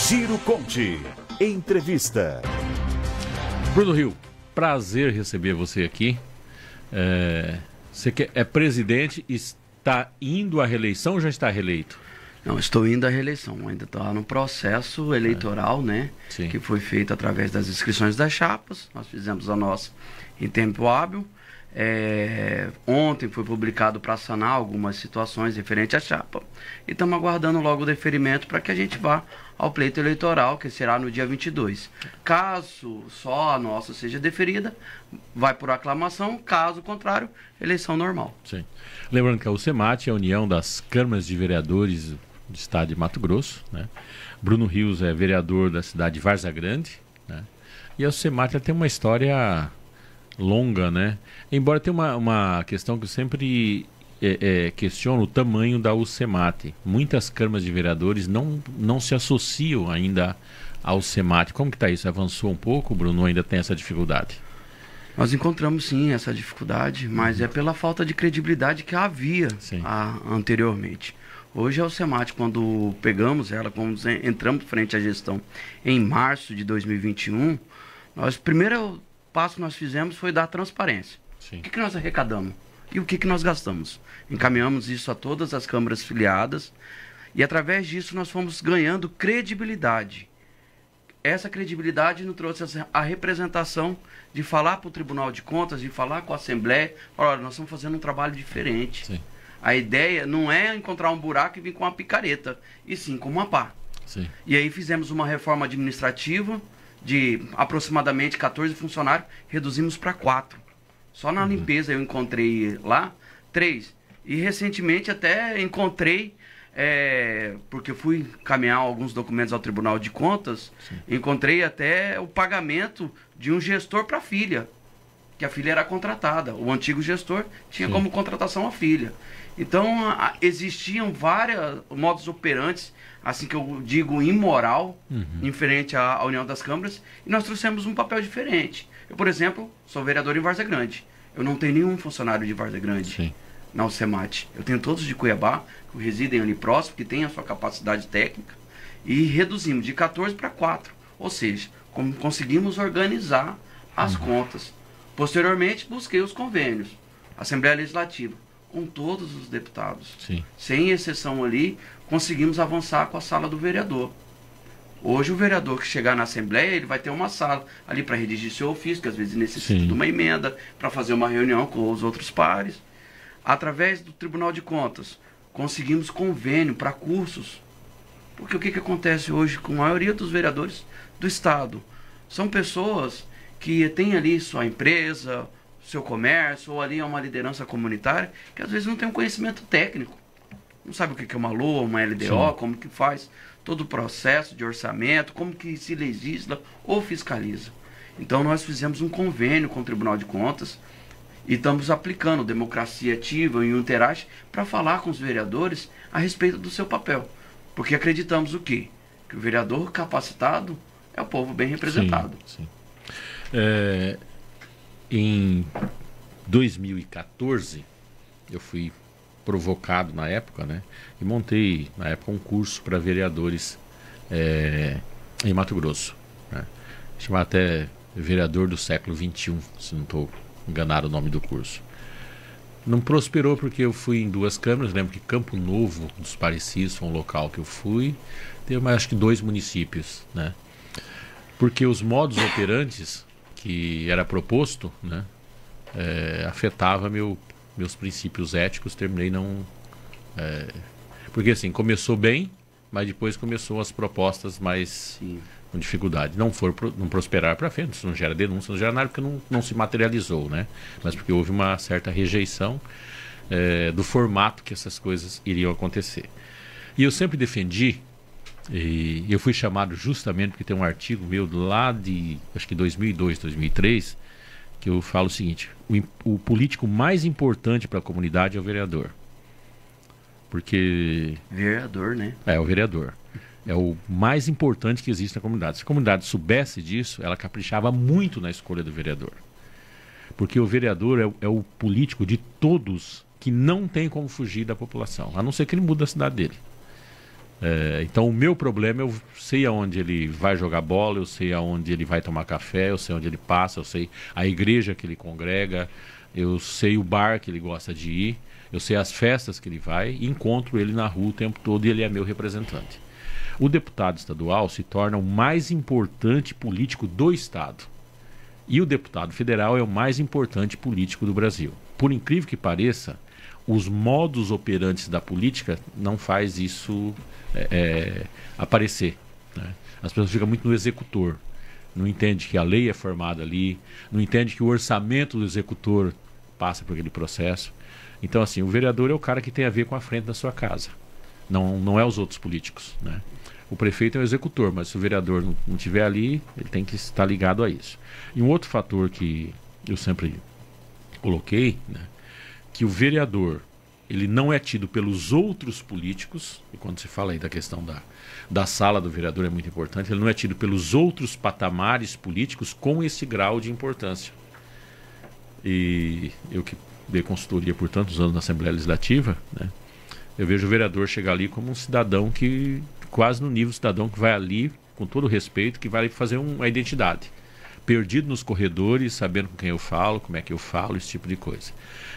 Ciro Conte. Entrevista. Bruno Rio, prazer receber você aqui. Você é presidente, está indo à reeleição ou já está reeleito? Não, estou indo à reeleição. Ainda está no processo eleitoral, né? Sim. Que foi feito através das inscrições das chapas. Nós fizemos a nossa em tempo hábil. Ontem foi publicado para sanar algumas situações referentes à chapa. E estamos aguardando logo o deferimento para que a gente vá ao pleito eleitoral, que será no dia 22. Caso só a nossa seja deferida, vai por aclamação. Caso contrário, eleição normal. Sim. Lembrando que a UCEMAT é a União das Câmaras de Vereadores do Estado de Mato Grosso, né? Bruno Rios é vereador da cidade de Várzea Grande, né? E a UCEMAT tem uma história longa, né? Embora tenha uma questão que eu sempre questiono, o tamanho da UCEMAT. Muitas câmaras de vereadores não se associam ainda ao UCEMAT. Como que está isso? Avançou um pouco, Bruno, ou ainda tem essa dificuldade? Nós encontramos sim essa dificuldade, mas é pela falta de credibilidade que havia anteriormente. Hoje a UCEMAT, quando pegamos ela, quando entramos frente à gestão em março de 2021, o primeiro passo que nós fizemos foi dar transparência. Sim. O que nós arrecadamos e o que nós gastamos. Encaminhamos isso a todas as câmaras filiadas e através disso nós fomos ganhando credibilidade. Essa credibilidade nos trouxe a representação de falar para o Tribunal de Contas, de falar com a Assembleia, falar, olha, nós estamos fazendo um trabalho diferente. Sim. A ideia não é encontrar um buraco e vir com uma picareta, e sim com uma pá. Sim. E aí fizemos uma reforma administrativa de aproximadamente 14 funcionários, reduzimos para 4. Só na limpeza eu encontrei lá 3. E recentemente até encontrei, porque fui caminhar alguns documentos ao Tribunal de Contas, encontrei até o pagamento de um gestor para a filha, que a filha era contratada. O antigo gestor tinha como contratação a filha. Então existiam vários modos operantes, assim que eu digo imoral, em frente à União das Câmaras, e nós trouxemos um papel diferente. Eu, por exemplo, sou vereador em Várzea Grande. Eu não tenho nenhum funcionário de Várzea Grande na UCEMAT. Eu tenho todos de Cuiabá, que residem ali próximo, que têm a sua capacidade técnica, e reduzimos de 14 para 4. Ou seja, conseguimos organizar as contas. Posteriormente, busquei os convênios, Assembleia Legislativa, com todos os deputados. Sim. Sem exceção ali, conseguimos avançar com a sala do vereador. Hoje o vereador que chegar na Assembleia, ele vai ter uma sala ali para redigir seu ofício, que às vezes necessita de uma emenda, para fazer uma reunião com os outros pares. Através do Tribunal de Contas, conseguimos convênio para cursos. Porque o que acontece hoje com a maioria dos vereadores do Estado? São pessoas que têm ali sua empresa, seu comércio, ou ali é uma liderança comunitária, que às vezes não tem um conhecimento técnico. Não sabe o que é uma LOA, uma LDO, como que faz todo o processo de orçamento, como que se legisla ou fiscaliza. Então nós fizemos um convênio com o Tribunal de Contas e estamos aplicando democracia ativa e o Interage para falar com os vereadores a respeito do seu papel. Porque acreditamos o quê? Que o vereador capacitado é o povo bem representado. Sim. Em 2014, eu fui provocado na época, né? E montei, na época, um curso para vereadores em Mato Grosso, né? Chamava até Vereador do Século XXI, se não estou enganado o nome do curso. Não prosperou porque eu fui em 2 câmaras. Lembro que Campo Novo dos Parecidos foi um local que eu fui. Teve mais, acho que 2 municípios, né? Porque os modos operantes que era proposto, né, afetava meus princípios éticos. Terminei não... porque assim, começou bem, mas depois começou as propostas mais com dificuldade. Não prosperaram para frente, isso não gera denúncia, não gera nada, porque não se materializou, né? Mas porque houve uma certa rejeição do formato que essas coisas iriam acontecer. E eu sempre defendi, e eu fui chamado justamente porque tem um artigo meu lá de, acho que 2002, 2003, que eu falo o seguinte: o político mais importante para a comunidade é o vereador. Porque... Vereador, né? O vereador. É o mais importante que existe na comunidade. Se a comunidade soubesse disso, ela caprichava muito na escolha do vereador. Porque o vereador é o político de todos que não tem como fugir da população, a não ser que ele mude a cidade dele. Então o meu problema, eu sei aonde ele vai jogar bola, eu sei aonde ele vai tomar café, eu sei onde ele passa, eu sei a igreja que ele congrega, eu sei o bar que ele gosta de ir, eu sei as festas que ele vai, e encontro ele na rua o tempo todo e ele é meu representante. O deputado estadual se torna o mais importante político do estado. E o deputado federal é o mais importante político do Brasil. Por incrível que pareça, os modus operantes da política não faz isso aparecer, né? As pessoas ficam muito no executor, não entende que a lei é formada ali, não entende que o orçamento do executor passa por aquele processo. Então, assim, o vereador é o cara que tem a ver com a frente da sua casa, não é os outros políticos, né? O prefeito é o executor, mas se o vereador não estiver ali, ele tem que estar ligado a isso. E um outro fator que eu sempre coloquei, né, que o vereador, ele não é tido pelos outros políticos, e quando se fala aí da questão da sala do vereador é muito importante, ele não é tido pelos outros patamares políticos com esse grau de importância. E eu que dei consultoria por tantos anos na Assembleia Legislativa, né, eu vejo o vereador chegar ali como um cidadão que, quase no nível cidadão que vai ali, com todo respeito, que vai ali fazer uma identidade. Perdido nos corredores, sabendo com quem eu falo, como é que eu falo, esse tipo de coisa.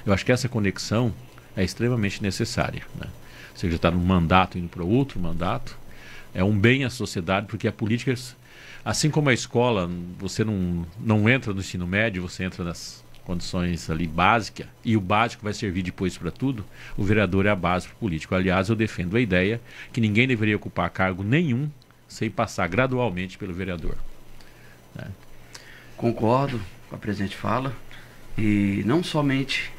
Eu acho que essa conexão é extremamente necessária, né? Você já está num mandato indo para outro mandato, é um bem à sociedade, porque a política, assim como a escola, você não entra no ensino médio, você entra nas condições ali básicas, e o básico vai servir depois para tudo. O vereador é a base para o político. Aliás, eu defendo a ideia que ninguém deveria ocupar cargo nenhum sem passar gradualmente pelo vereador, né? Concordo com a presente fala, e não somente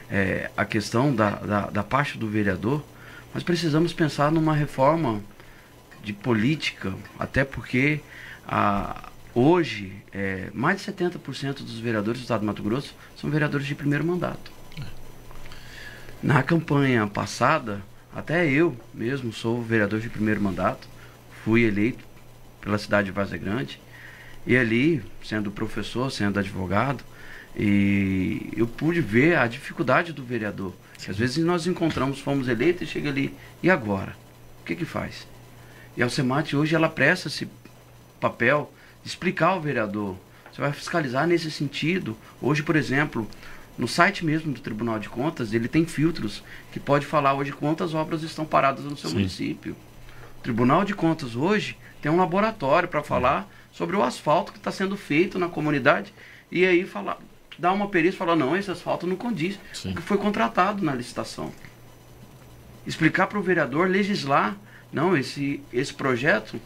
a questão da parte do vereador, mas precisamos pensar numa reforma de política, até porque hoje mais de 70% dos vereadores do estado de Mato Grosso são vereadores de primeiro mandato. Na campanha passada, até eu mesmo sou vereador de primeiro mandato, fui eleito pela cidade de Várzea Grande, e ali, sendo professor, sendo advogado, e eu pude ver a dificuldade do vereador. Às vezes nós encontramos, fomos eleitos e chega ali, e agora? O que faz? E a Alcemate hoje ela presta esse papel de explicar ao vereador. Você vai fiscalizar nesse sentido. Hoje, por exemplo, no site mesmo do Tribunal de Contas, ele tem filtros que pode falar hoje quantas obras estão paradas no seu município. O Tribunal de Contas hoje tem um laboratório para falar sobre o asfalto que está sendo feito na comunidade, e aí dá uma perícia e falar, não, esse asfalto não condiz com o que foi contratado na licitação. Explicar para o vereador, legislar, não, esse projeto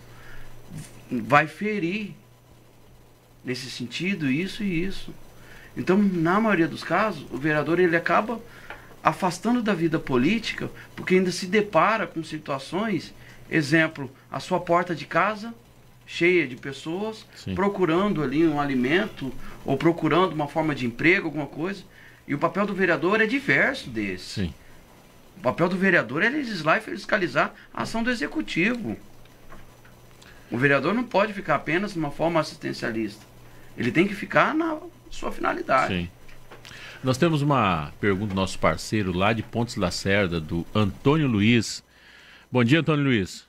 vai ferir nesse sentido, isso e isso. Então, na maioria dos casos, o vereador ele acaba afastando da vida política, porque ainda se depara com situações, exemplo, a sua porta de casa cheia de pessoas, procurando ali um alimento, ou procurando uma forma de emprego, alguma coisa, e o papel do vereador é diverso desse. O papel do vereador é legislar e fiscalizar a ação do executivo. O vereador não pode ficar apenas de uma forma assistencialista. Ele tem que ficar na sua finalidade. Sim. Nós temos uma pergunta do nosso parceiro lá de Pontes Lacerda, do Antônio Luiz. Bom dia, Antônio Luiz.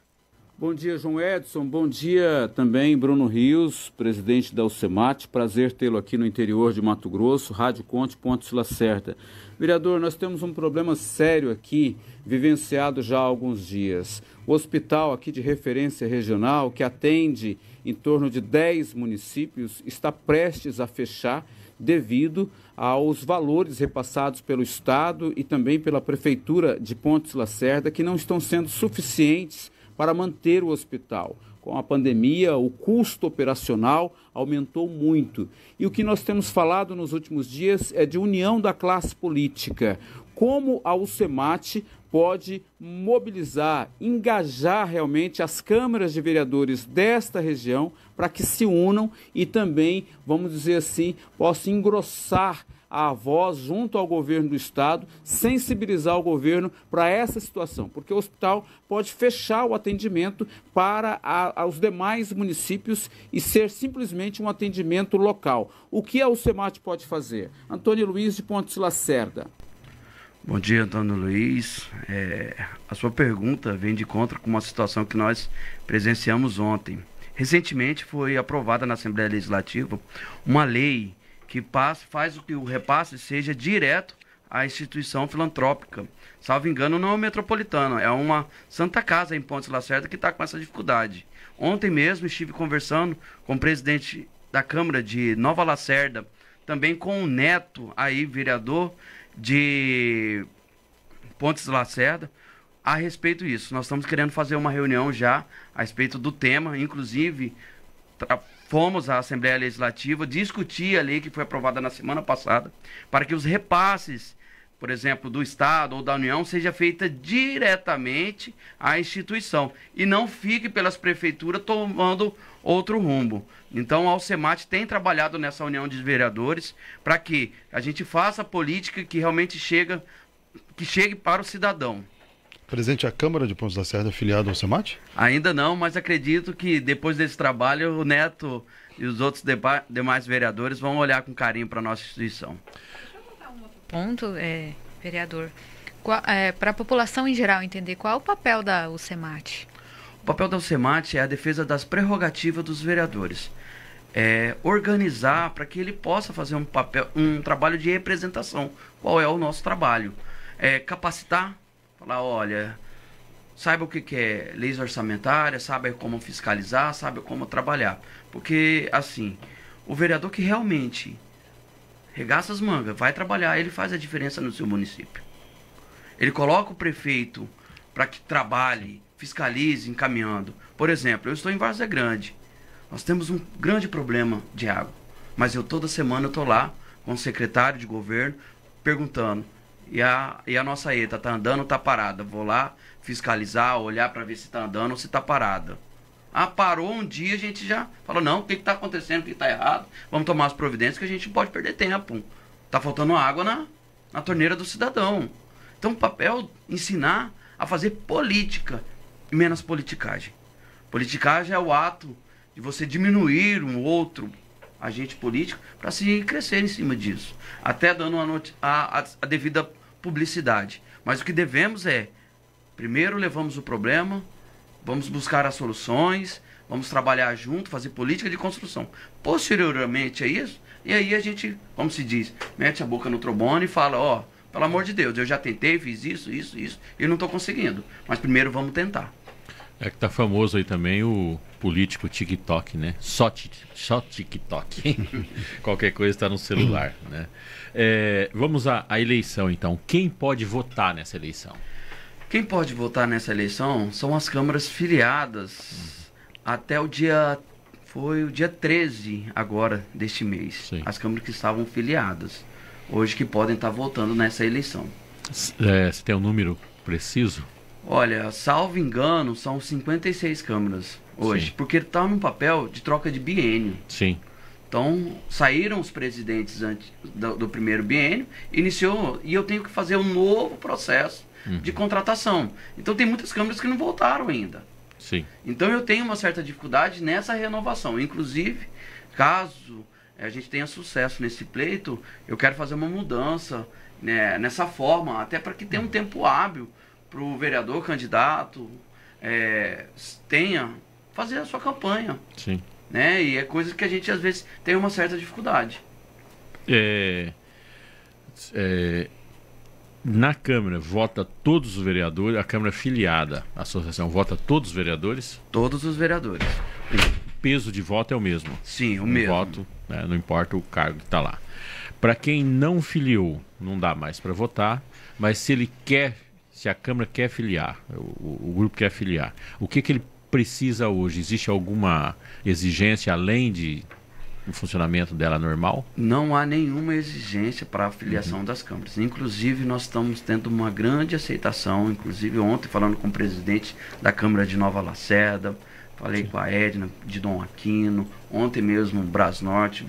Bom dia, João Edson. Bom dia também, Bruno Rios, presidente da Alcemate. Prazer tê-lo aqui no interior de Mato Grosso, Rádio Conte, Pontes Lacerda. Vereador, nós temos um problema sério aqui, vivenciado já há alguns dias. O hospital aqui de referência regional, que atende em torno de 10 municípios, está prestes a fechar devido aos valores repassados pelo Estado e também pela Prefeitura de Pontes Lacerda, que não estão sendo suficientes para manter o hospital. Com a pandemia, o custo operacional aumentou muito. E o que nós temos falado nos últimos dias é de união da classe política. Como a Alcemate pode mobilizar, engajar realmente as câmaras de vereadores desta região para que se unam e também, vamos dizer assim, possam engrossar a voz junto ao governo do estado, sensibilizar o governo para essa situação, porque o hospital pode fechar o atendimento para os demais municípios e ser simplesmente um atendimento local. O que a Alcemate pode fazer? Antônio Luiz de Pontes Lacerda. Bom dia, Antônio Luiz. A sua pergunta vem de encontro com uma situação que nós presenciamos ontem. Recentemente foi aprovada na Assembleia Legislativa uma lei que faz com que o repasse seja direto à instituição filantrópica. Salvo engano, não é o Metropolitano, é uma Santa Casa em Pontes Lacerda que está com essa dificuldade. Ontem mesmo estive conversando com o presidente da Câmara de Nova Lacerda, também com o Neto, aí vereador de Pontes Lacerda, a respeito disso. Nós estamos querendo fazer uma reunião já a respeito do tema, inclusive fomos à Assembleia Legislativa discutir a lei que foi aprovada na semana passada, para que os repasses, por exemplo, do Estado ou da União, seja feita diretamente à instituição e não fique pelas prefeituras tomando outro rumo. Então, a Alcemate tem trabalhado nessa união de vereadores para que a gente faça a política que realmente chegue para o cidadão. Presidente, a Câmara de Pontes Lacerda é filiada ao Alcemate? Ainda não, mas acredito que depois desse trabalho o Neto e os outros demais vereadores vão olhar com carinho para a nossa instituição. Ponto, vereador, para a população em geral entender qual é o papel da Alcemate. O papel da Alcemate é a defesa das prerrogativas dos vereadores. Organizar para que ele possa fazer um trabalho de representação. Qual é o nosso trabalho? Capacitar, falar, olha, saiba o que é leis orçamentárias, saiba como fiscalizar, saiba como trabalhar. Porque, assim, o vereador que realmente regaça as mangas, vai trabalhar, ele faz a diferença no seu município. Ele coloca o prefeito para que trabalhe, fiscalize, encaminhando. Por exemplo, eu estou em Várzea Grande. Nós temos um grande problema de água. Mas toda semana eu estou lá com o secretário de governo perguntando, e a nossa ETA está andando ou está parada? Vou lá fiscalizar, olhar para ver se está andando ou se está parada. Parou um dia, a gente já fala, não, o que está acontecendo, o que está errado, vamos tomar as providências que a gente pode perder tempo. Está faltando água na torneira do cidadão. Então o papel é ensinar a fazer política e menos politicagem. Politicagem é o ato de você diminuir um outro agente político para se crescer em cima disso, até dando a devida publicidade. Mas o que devemos primeiro levamos o problema, vamos buscar as soluções, vamos trabalhar junto, fazer política de construção. Posteriormente a isso, e aí a gente, como se diz, mete a boca no trombone e fala, pelo amor de Deus, eu já tentei, fiz isso, e não estou conseguindo. Mas primeiro vamos tentar. É que tá famoso aí também o político TikTok, né? Só TikTok. Qualquer coisa está no celular, né? Vamos à eleição, então. Quem pode votar nessa eleição? Quem pode votar nessa eleição são as câmaras filiadas até o dia 13 agora deste mês. Sim. As câmaras que estavam filiadas. Hoje que podem estar votando nessa eleição. Você tem um número preciso? Olha, salvo engano, são 56 câmaras hoje. Sim. Porque está num papel de troca de biênio. Sim. Então, saíram os presidentes antes do primeiro biênio, iniciou, e eu tenho que fazer um novo processo de contratação. Então, tem muitas câmaras que não voltaram ainda. Sim. Então, eu tenho uma certa dificuldade nessa renovação. Inclusive, caso a gente tenha sucesso nesse pleito, eu quero fazer uma mudança, né, nessa forma, até para que tenha um tempo hábil para o vereador candidato fazer a sua campanha. Sim. Né? E é coisa que a gente às vezes tem uma certa dificuldade. Na Câmara vota todos os vereadores, a Câmara filiada, a associação vota todos os vereadores? Todos os vereadores. O peso de voto é o mesmo? Sim, o mesmo. Voto, né, não importa o cargo que está lá. Para quem não filiou, não dá mais para votar, mas se a Câmara quer filiar, o grupo quer filiar, o que ele precisa hoje? Existe alguma exigência além do funcionamento dela normal? Não há nenhuma exigência para a filiação das câmaras. Inclusive, nós estamos tendo uma grande aceitação. Inclusive, ontem, falando com o presidente da Câmara de Nova Lacerda, falei com a Edna de Dom Aquino, ontem mesmo o Brasnorte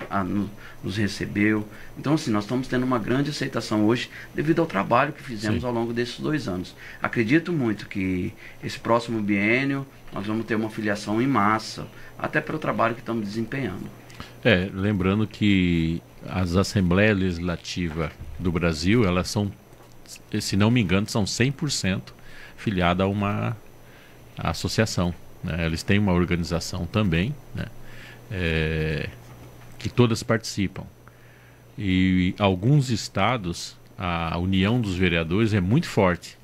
nos recebeu. Então, assim, nós estamos tendo uma grande aceitação hoje devido ao trabalho que fizemos ao longo desses 2 anos. Acredito muito que esse próximo biênio nós vamos ter uma filiação em massa, até pelo trabalho que estamos desempenhando. Lembrando que as Assembleias Legislativas do Brasil, elas são se não me engano, são 100% filiadas a uma associação, né? Eles têm uma organização também, né? Que todas participam. E alguns estados, a união dos vereadores é muito forte,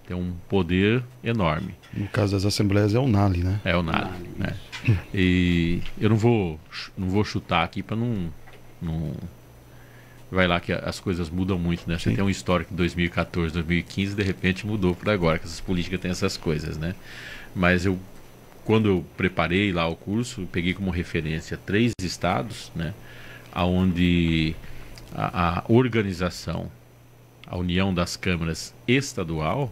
tem um poder enorme. No caso das assembleias é o NALI, né? É o NALI, né? E eu não vou chutar aqui para não... Vai lá que as coisas mudam muito, né? Você Sim. tem um histórico de 2014, 2015, de repente mudou para agora, que essas políticas têm essas coisas, né? Mas quando eu preparei lá o curso, eu peguei como referência 3 estados, né? Onde a organização, a união das câmaras estadual,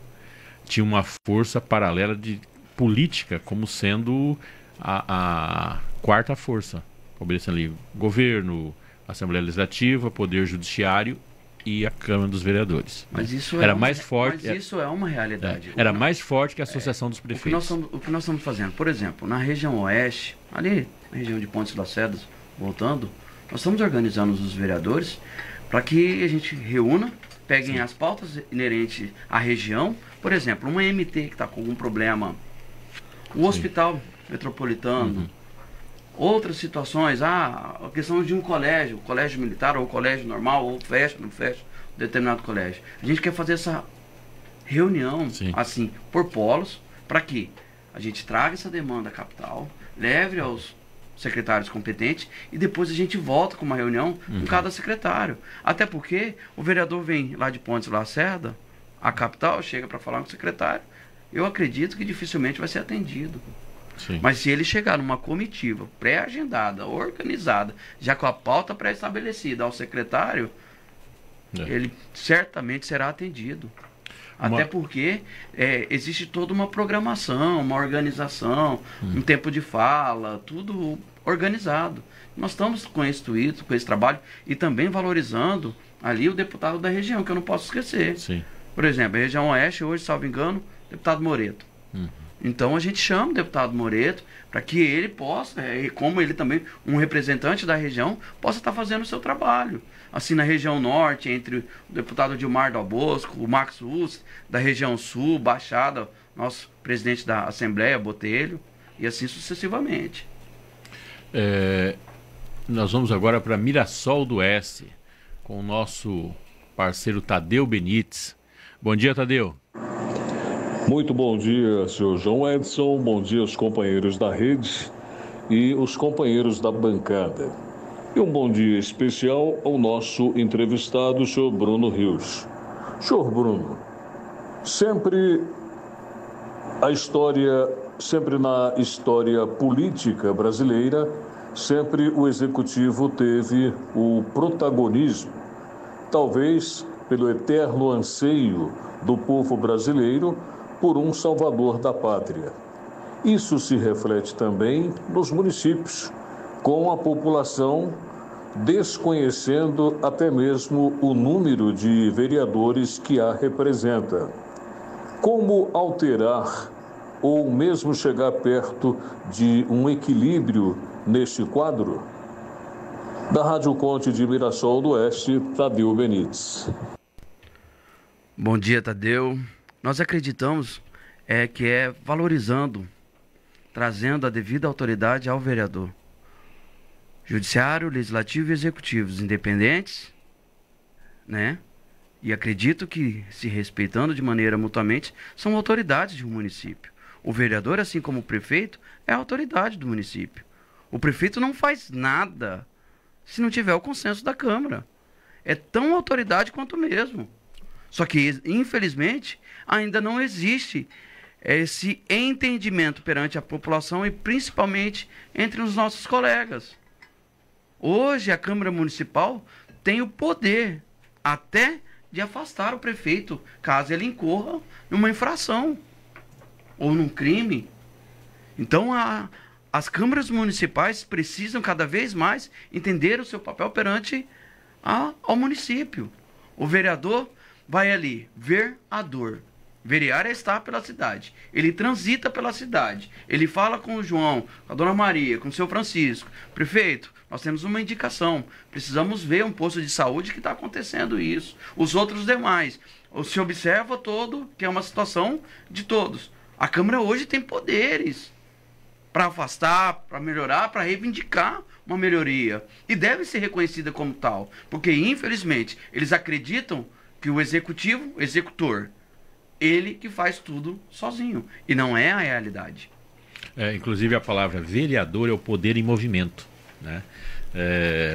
tinha uma força paralela de política como sendo a quarta força, obedecendo ali governo, Assembleia Legislativa, Poder Judiciário e a Câmara dos Vereadores. Mas isso era mais forte. Mas isso é uma realidade. Era mais forte que a Associação dos Prefeitos. O que nós estamos fazendo, por exemplo, na região oeste, ali na região de Pontes Lacerdas, voltando, nós estamos organizando os vereadores para que a gente reúna, peguem Sim. as pautas inerentes à região. Por exemplo, uma MT que está com algum problema, o Hospital Metropolitano, outras situações, a questão de um colégio militar ou colégio normal, ou fecha, não fecha, determinado colégio. A gente quer fazer essa reunião, Sim. assim, por polos, para que a gente traga essa demanda à capital, leve aos secretários competentes e depois a gente volta com uma reunião com cada secretário. Até porque o vereador vem lá de Pontes Lacerda, a capital, chega para falar com o secretário, eu acredito que dificilmente vai ser atendido. Sim. Mas se ele chegar numa comitiva pré-agendada, organizada, já com a pauta pré-estabelecida ao secretário, ele certamente será atendido. Até porque existe toda uma programação, uma organização, um tempo de fala, tudo organizado. Nós estamos com esse intuito, com esse trabalho, e também valorizando ali o deputado da região, que eu não posso esquecer. Sim. Por exemplo, a região oeste, hoje, salvo engano, deputado Moreto. Então a gente chama o deputado Moreto para que ele possa, como ele também, um representante da região, possa estar fazendo o seu trabalho. Assim, na região norte, entre o deputado Dilmar Dal Bosco, o Max Russo, da região sul, Baixada, nosso presidente da Assembleia, Botelho, e assim sucessivamente. Nós vamos agora para Mirassol do Oeste, com o nosso parceiro Tadeu Benites. Bom dia, Tadeu. Muito bom dia, senhor João Edson, bom dia aos companheiros da rede e os companheiros da bancada. E um bom dia especial ao nosso entrevistado, o senhor Bruno Rios. Senhor Bruno, sempre na história política brasileira, sempre o executivo teve o protagonismo, talvez pelo eterno anseio do povo brasileiro por um salvador da pátria. Isso se reflete também nos municípios, com a população desconhecendo até mesmo o número de vereadores que a representa. Como alterar ou mesmo chegar perto de um equilíbrio neste quadro? Da Rádio Conte de Mirassol do Oeste, Tadeu Benites. Bom dia, Tadeu. Nós acreditamos que é valorizando, trazendo a devida autoridade ao vereador. Judiciário, legislativo e executivos independentes, né? E acredito que, se respeitando de maneira mutuamente, são autoridades de um município. O vereador, assim como o prefeito, é a autoridade do município. O prefeito não faz nada se não tiver o consenso da Câmara. É tão autoridade quanto o mesmo. Só que, infelizmente, ainda não existe esse entendimento perante a população e principalmente entre os nossos colegas. Hoje, a Câmara Municipal tem o poder até de afastar o prefeito, caso ele incorra numa infração ou num crime. Então, as câmaras municipais precisam cada vez mais entender o seu papel perante ao município. O vereador vai ali ver a dor, Verear é estar pela cidade. Ele transita pela cidade. Ele fala com o João, com a Dona Maria, com o seu Francisco. Prefeito, nós temos uma indicação. Precisamos ver um posto de saúde que está acontecendo isso. Os outros demais. Se observa todo, que é uma situação de todos. A Câmara hoje tem poderes para afastar, para melhorar, para reivindicar uma melhoria. E deve ser reconhecida como tal. Porque, infelizmente, eles acreditam que o executivo, o executor, ele que faz tudo sozinho. E não é a realidade. Inclusive a palavra vereador é o poder em movimento, né?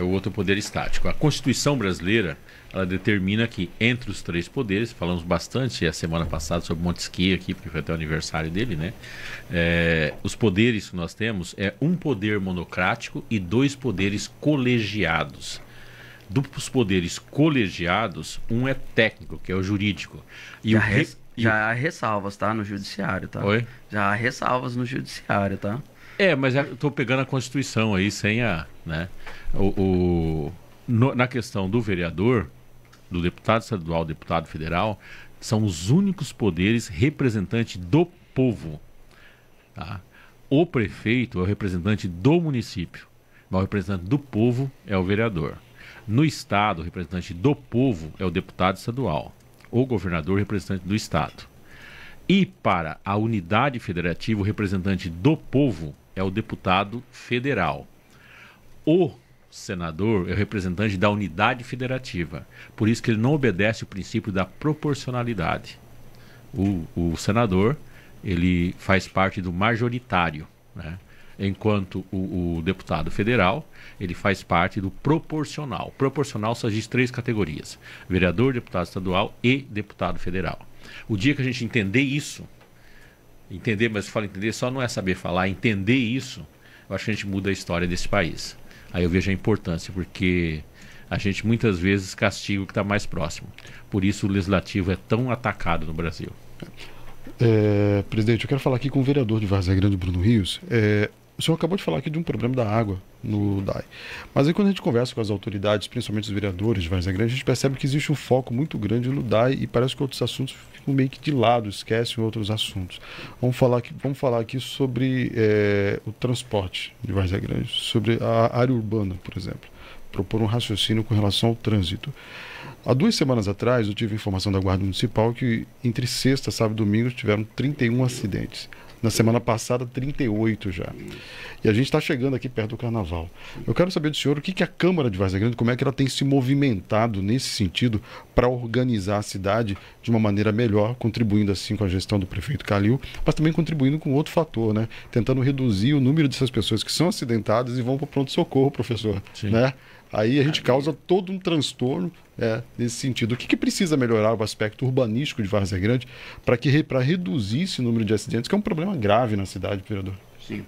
O outro poder estático. A Constituição brasileira, ela determina que entre os 3 poderes, falamos bastante a semana passada sobre Montesquieu aqui, porque foi até o aniversário dele, né? Os poderes que nós temos é um poder monocrático e 2 poderes colegiados. Dos poderes colegiados, um é técnico, que é o jurídico. E já há ressalvas, tá? No judiciário, tá? Oi? Já há ressalvas no judiciário, tá? Mas eu estou pegando a Constituição aí sem a... né? Na questão do vereador, do deputado estadual, deputado federal, são os únicos poderes representantes do povo. Tá? O prefeito é o representante do município, mas o representante do povo é o vereador. No estado, o representante do povo é o deputado estadual. O governador, representante do estado. E para a unidade federativa, o representante do povo é o deputado federal. O senador é o representante da unidade federativa. Por isso que ele não obedece o princípio da proporcionalidade. O senador, ele faz parte do majoritário, né? Enquanto o deputado federal, ele faz parte do proporcional. Proporcional só existe 3 categorias: vereador, deputado estadual e deputado federal. O dia que a gente entender isso, mas eu falo entender, só não é saber falar, entender isso, eu acho que a gente muda a história desse país. Aí eu vejo a importância, porque a gente muitas vezes castiga o que está mais próximo. Por isso o legislativo é tão atacado no Brasil. Presidente, eu quero falar aqui com o vereador de Várzea Grande, Bruno Rios. O senhor acabou de falar aqui de um problema da água no DAI. Mas aí quando a gente conversa com as autoridades, principalmente os vereadores de Várzea Grande, a gente percebe que existe um foco muito grande no DAI e parece que outros assuntos ficam meio que de lado, esquecem outros assuntos. Vamos falar aqui sobre o transporte de Várzea Grande, sobre a área urbana, por exemplo. Propor um raciocínio com relação ao trânsito. Há 2 semanas atrás eu tive informação da Guarda Municipal que entre sexta, sábado e domingo tiveram 31 acidentes. Na semana passada, 38 já. E a gente está chegando aqui perto do Carnaval. Eu quero saber do senhor o que a Câmara de Várzea Grande, como é que ela tem se movimentado nesse sentido para organizar a cidade de uma maneira melhor, contribuindo assim com a gestão do prefeito Calil, mas também contribuindo com outro fator, né? Tentando reduzir o número dessas pessoas que são acidentadas e vão para o pronto-socorro, professor. Sim. Né? Aí a gente causa todo um transtorno nesse sentido. O que precisa melhorar o aspecto urbanístico de Várzea Grande para reduzir esse número de acidentes, que é um problema grave na cidade, vereador? Sim.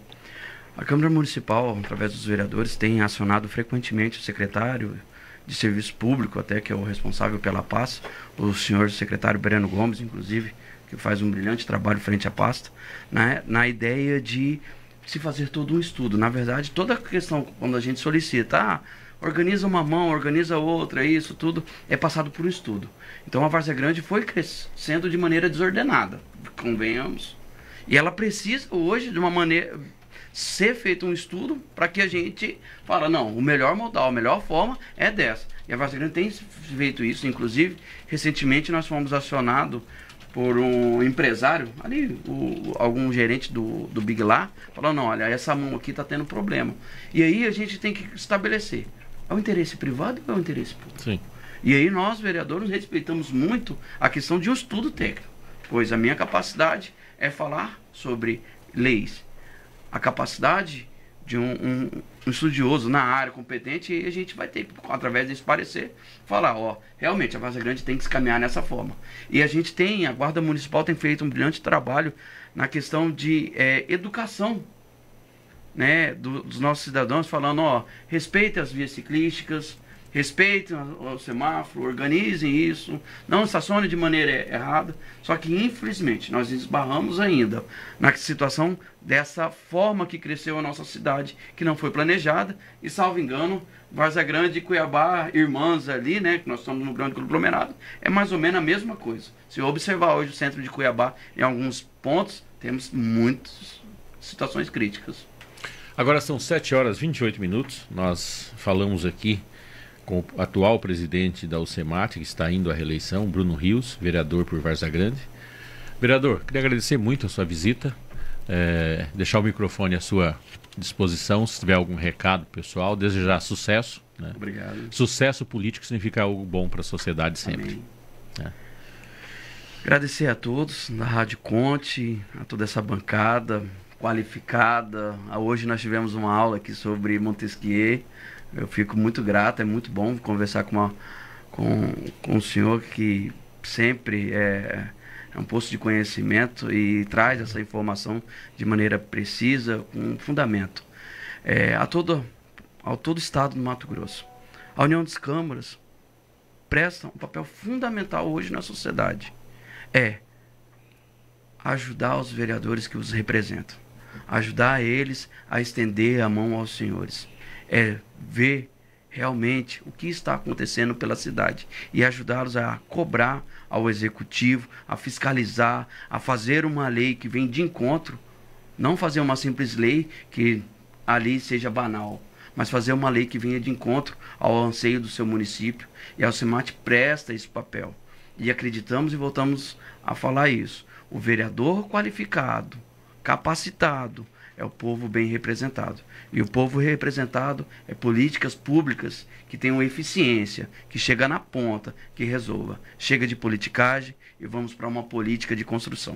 A Câmara Municipal, através dos vereadores, tem acionado frequentemente o secretário de Serviço Público, até que é o responsável pela pasta, o senhor secretário Breno Gomes, inclusive, que faz um brilhante trabalho frente à pasta, né, na ideia de se fazer todo um estudo. Na verdade, toda a questão, quando a gente solicita, organiza uma mão, organiza outra, isso tudo é passado por um estudo. Então a Várzea Grande foi crescendo de maneira desordenada, convenhamos. E ela precisa hoje de uma maneira ser feito um estudo para que a gente fala, não, o melhor modal, a melhor forma é dessa. E a Várzea Grande tem feito isso, inclusive recentemente nós fomos acionados por um empresário, ali, algum gerente do Big Lá, falou, não, olha, essa mão aqui está tendo problema. E aí a gente tem que estabelecer, é o interesse privado ou é o interesse público? Sim. E aí nós, vereadores, respeitamos muito a questão de um estudo técnico, pois a minha capacidade é falar sobre leis. A capacidade de um estudioso na área competente, e a gente vai ter, através desse parecer, falar, realmente a Várzea Grande tem que se caminhar nessa forma. E a Guarda Municipal tem feito um brilhante trabalho na questão de educação, né, dos nossos cidadãos, falando, respeite as vias ciclísticas, respeitem o semáforo, organizem isso, não estacionem de maneira errada. Só que, infelizmente, nós esbarramos ainda na situação dessa forma que cresceu a nossa cidade, que não foi planejada. E, salvo engano, Várzea Grande e Cuiabá, irmãs ali, né, que nós estamos no grande aglomerado, é mais ou menos a mesma coisa. Se eu observar hoje o centro de Cuiabá, em alguns pontos, temos muitas situações críticas. Agora são 7h28. Nós falamos aqui com o atual presidente da UCEMAT, que está indo à reeleição, Bruno Rios, vereador por Várzea Grande. Vereador, queria agradecer muito a sua visita, deixar o microfone à sua disposição, se tiver algum recado pessoal, desejar sucesso. Né? Obrigado. Sucesso político significa algo bom para a sociedade sempre. Agradecer a todos da Rádio Conte, a toda essa bancada qualificada. Hoje nós tivemos uma aula aqui sobre Montesquieu. Eu fico muito grato, é muito bom conversar com o senhor, que sempre é um posto de conhecimento e traz essa informação de maneira precisa, com fundamento. Ao todo o estado do Mato Grosso. A União das Câmaras presta um papel fundamental hoje na sociedade. Ajudar os vereadores que os representam. Ajudar eles a estender a mão aos senhores. Ver realmente o que está acontecendo pela cidade e ajudá-los a cobrar ao executivo, a fiscalizar, a fazer uma lei que vem de encontro, não fazer uma simples lei que ali seja banal, mas fazer uma lei que venha de encontro ao anseio do seu município. E a UCEMAT presta esse papel. E acreditamos e voltamos a falar isso. O vereador qualificado, capacitado, é o povo bem representado. E o povo representado é políticas públicas que tenham eficiência, que chega na ponta, que resolva. Chega de politicagem e vamos para uma política de construção.